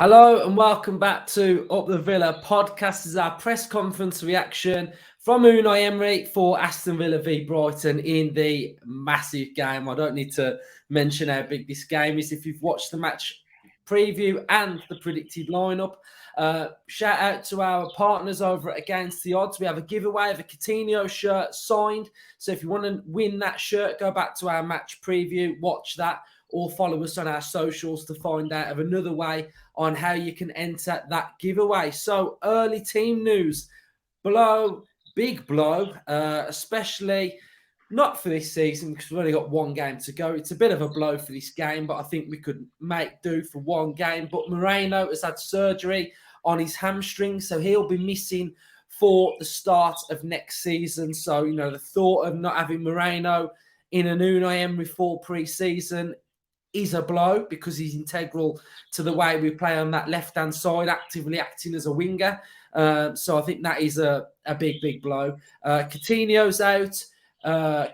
Hello and welcome back to Up the Villa podcast. This is our press conference reaction from UNAI EMERY for Aston Villa v Brighton in the massive game. I don't need to mention how big this game is if you've watched the match preview and the predicted lineup. Shout out to our partners over at Against the Odds. We have a giveaway of a Coutinho shirt signed. So if you want to win that shirt, go back to our match preview, watch that, or follow us on our socials to find out of another way on how you can enter that giveaway. So early team news, big blow, especially not for this season because we've only got one game to go. It's a bit of a blow for this game, but I think we could make do for one game. But MORENO has had surgery on his hamstring, so he'll be missing for the start of next season. So, the thought of not having MORENO in an UNAI EMERY full pre-season is a blow because he's integral to the way we play on that left-hand side, actively acting as a winger. So I think that is a big blow. Coutinho's out,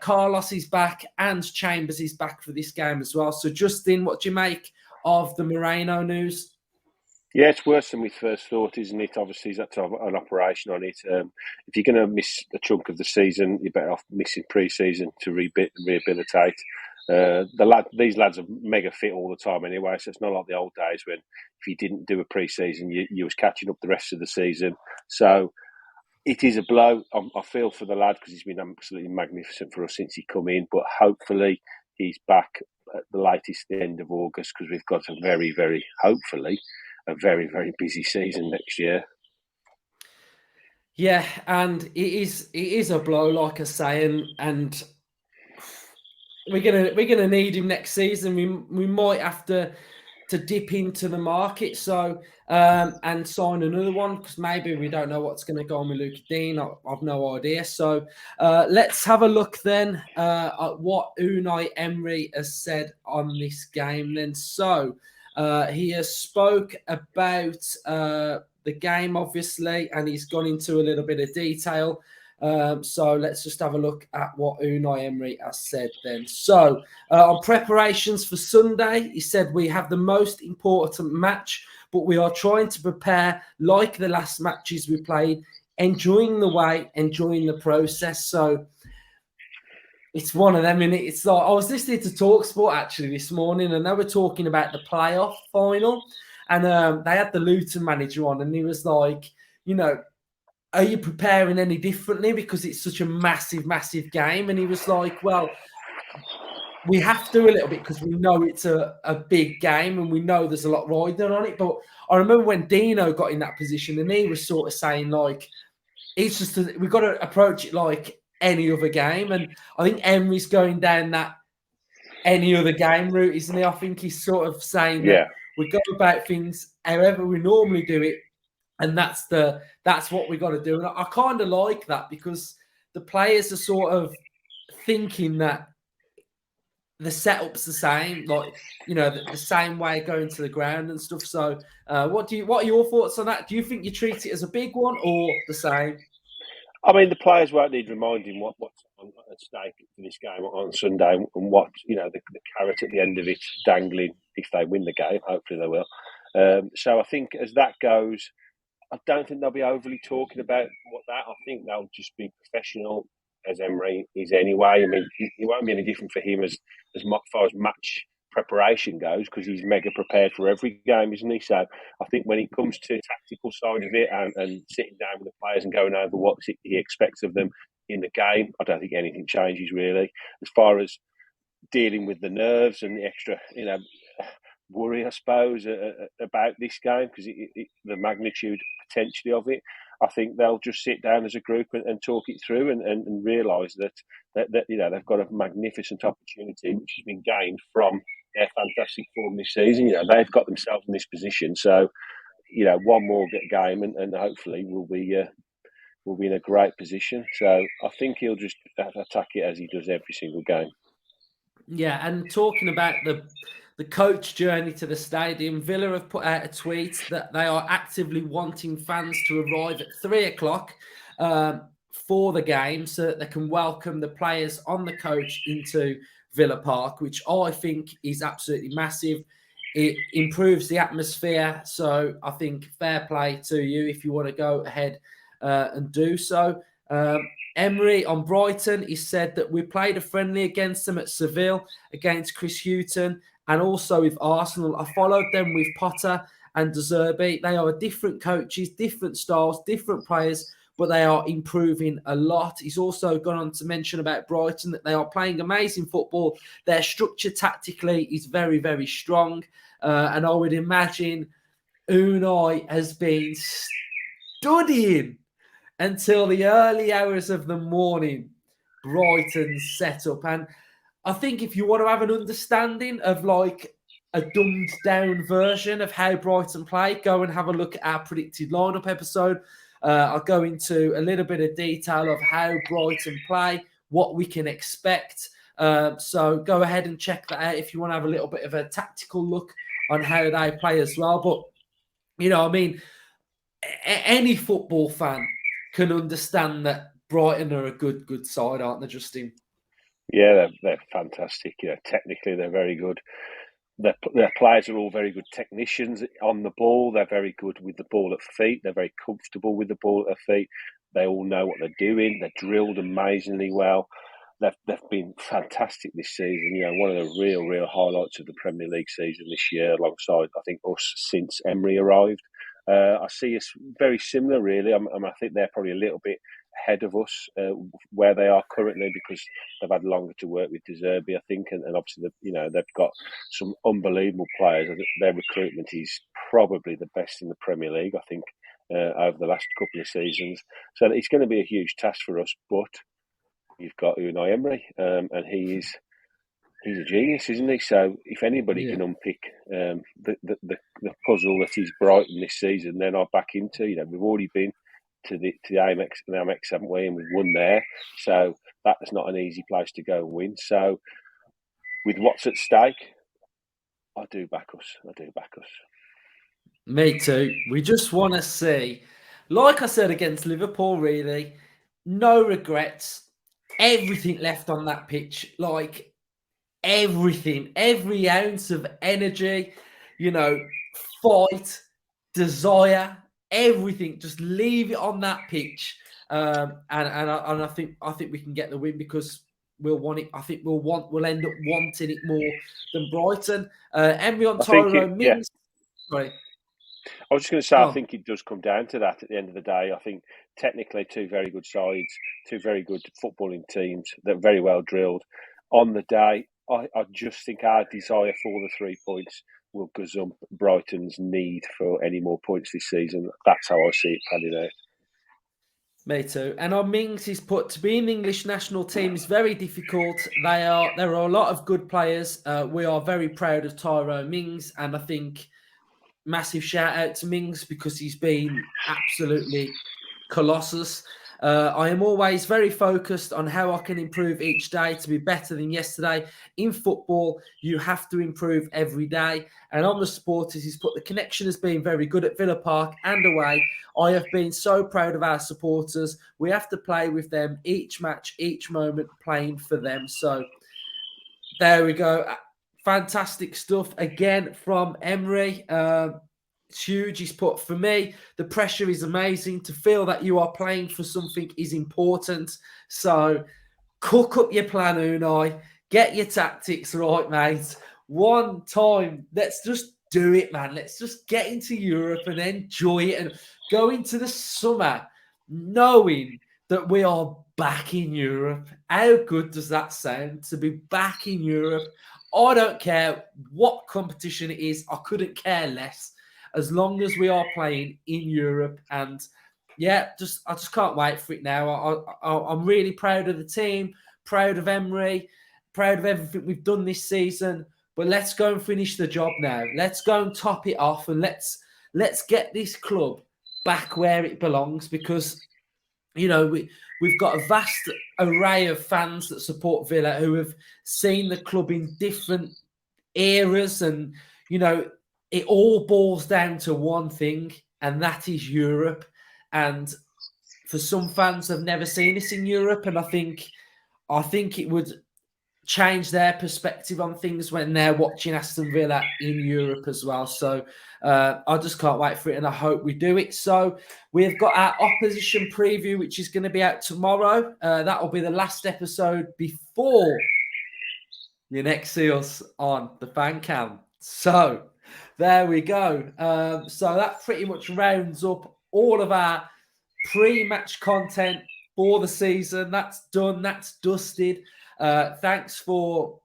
Carlos is back, and Chambers is back for this game as well. So Justin, what do you make of the MORENO news? Yeah, it's worse than we first thought, isn't it? Obviously, he's had to have an operation on it. If you're going to miss a chunk of the season, you're better off missing pre-season to rehabilitate. These lads are mega fit all the time anyway, so it's not like the old days when if you didn't do a pre-season, you was catching up the rest of the season. So it is a blow. I feel for the lad because he's been absolutely magnificent for us since he come in, but hopefully he's back at the latest the end of August because we've got a very, very very busy season next year. Yeah, and it is a blow, like I say, and we're gonna need him next season. We might have to dip into the market, so and sign another one because maybe we don't know what's going to go on with Luke Dean. I've no idea. So let's have a look then at what UNAI EMERY has said on this game. Then so he has spoke about the game, obviously, and he's gone into a little bit of detail. So let's just have a look at what UNAI EMERY has said then. So on preparations for Sunday, he said, we have the most important match, but we are trying to prepare like the last matches we played, enjoying the way, enjoying the process. So it's one of them, and it's like I was listening to TalkSport actually this morning, and they were talking about the playoff final, and they had the Luton manager on, and he was like, are you preparing any differently because it's such a massive game? And he was like, well, we have to a little bit because we know it's a big game and we know there's a lot riding on it. But I remember when Dino got in that position and he was sort of saying like, it's just we've got to approach it like any other game. And I think Emery's going down that any other game route, isn't he? I think he's sort of saying that we go about things however we normally do it. And that's what we got to do. And I kind of like that because the players are sort of thinking that the setup's the same, like, the same way going to the ground and stuff. So what are your thoughts on that? Do you think you treat it as a big one or the same? I mean, the players won't need reminding what's at stake for this game on Sunday and what, the carrot at the end of it dangling if they win the game. Hopefully they will. So I think as that goes, I don't think they'll be overly talking about I think they'll just be professional as Emery is anyway. I mean, it won't be any different for him as far as match preparation goes because he's mega prepared for every game, isn't he? So I think when it comes to tactical side of it and sitting down with the players and going over what he expects of them in the game, I don't think anything changes really. As far as dealing with the nerves and the extra, worry, I suppose, about this game because the magnitude potentially of it. I think they'll just sit down as a group and talk it through and realise that they've got a magnificent opportunity which has been gained from their fantastic form this season. They've got themselves in this position, so one more game and hopefully we'll be in a great position. So I think he'll just attack it as he does every single game. Yeah, and talking about the coach journey to the stadium, Villa have put out a tweet that they are actively wanting fans to arrive at 3:00 for the game so that they can welcome the players on the coach into Villa Park, which I think is absolutely massive. it improves the atmosphere. So I think fair play to you if you want to go ahead and do so. Emery on Brighton, he said that we played a friendly against them at Seville, against Chris Hughton, and also with Arsenal. I followed them with Potter and De Zerbi. They are different coaches, different styles, different players, but they are improving a lot. He's also gone on to mention about Brighton that they are playing amazing football. Their structure tactically is very, very strong. And I would imagine Unai has been studying until the early hours of the morning Brighton's setup. And I think if you want to have an understanding of like a dumbed down version of how Brighton play, go and have a look at our predicted lineup episode. I'll go into a little bit of detail of how Brighton play, what we can expect. So go ahead and check that out if you want to have a little bit of a tactical look on how they play as well. But, you know, I mean, any football fan can understand that Brighton are a good side, aren't they, Justin? Yeah, they're fantastic. Technically, they're very good. Their players are all very good technicians on the ball. They're very good with the ball at feet. They're very comfortable with the ball at their feet. They all know what they're doing. They're drilled amazingly well. They've been fantastic this season. One of the real highlights of the Premier League season this year, alongside I think us since Emery arrived. I see us very similar, really. I think they're probably a little bit ahead of us where they are currently because they've had longer to work with De Zerbi, I think, and obviously they've got some unbelievable players. Their recruitment is probably the best in the Premier League, I think, over the last couple of seasons. So it's going to be a huge task for us, but you've got Unai Emery, and he's a genius, isn't he? So if anybody can unpick the puzzle that is Brighton this season, then I'll back into. We've already been to the Amex, haven't we? And we've won there. So that is not an easy place to go and win. So with what's at stake, I do back us. Me too. We just want to see, like I said against Liverpool, really, no regrets. Everything left on that pitch, like everything, every ounce of energy, fight, desire, everything. Just leave it on that pitch, and I think we can get the win because we'll want it. I think we'll end up wanting it more than Brighton. Emery on Tyrone Mings. Sorry. I was just going to say, I think it does come down to that at the end of the day. I think technically two very good sides, two very good footballing teams. They're very well drilled. On the day, I just think our desire for the 3 points will gazump Brighton's need for any more points this season. That's how I see it panning out. Me too. And on Mings, he's put to be in the English national team is very difficult. There are a lot of good players. We are very proud of Tyrone Mings, and I think massive shout out to Mings because he's been absolutely colossus. I am always very focused on how I can improve each day to be better than yesterday. In football, you have to improve every day. And on the supporters, he's put the connection has been very good at Villa Park and away. I have been so proud of our supporters. We have to play with them each match, each moment, playing for them. So there we go. Fantastic stuff again from Emery. It's huge. He's put, for me, the pressure is amazing. To feel that you are playing for something is important. So cook up your plan, Unai. Get your tactics right, mate. One time. Let's just do it, man. Let's just get into Europe and enjoy it and go into the summer knowing that we are back in Europe. How good does that sound to be back in Europe? I don't care what competition it is. I couldn't care less as long as we are playing in Europe. And yeah, I just can't wait for it now. I'm really proud of the team, proud of Emery, proud of everything we've done this season. But let's go and finish the job now. Let's go and top it off, and let's get this club back where it belongs, because we've got a vast array of fans that support Villa who have seen the club in different eras, and it all boils down to one thing, and that is Europe. And for some fans, have never seen us in Europe, and I think it would change their perspective on things when they're watching Aston Villa in Europe as well. So I just can't wait for it, and I hope we do it. So we've got our opposition preview, which is going to be out tomorrow. That will be the last episode before you next see us on the fan cam. So there we go. So that pretty much rounds up all of our pre-match content for the season. That's done. That's dusted. Thanks for,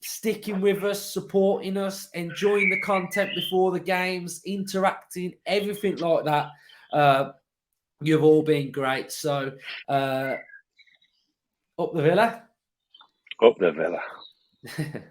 sticking with us, supporting us, enjoying the content before the games, interacting, everything like that. You've all been great. So up the Villa. Up the Villa.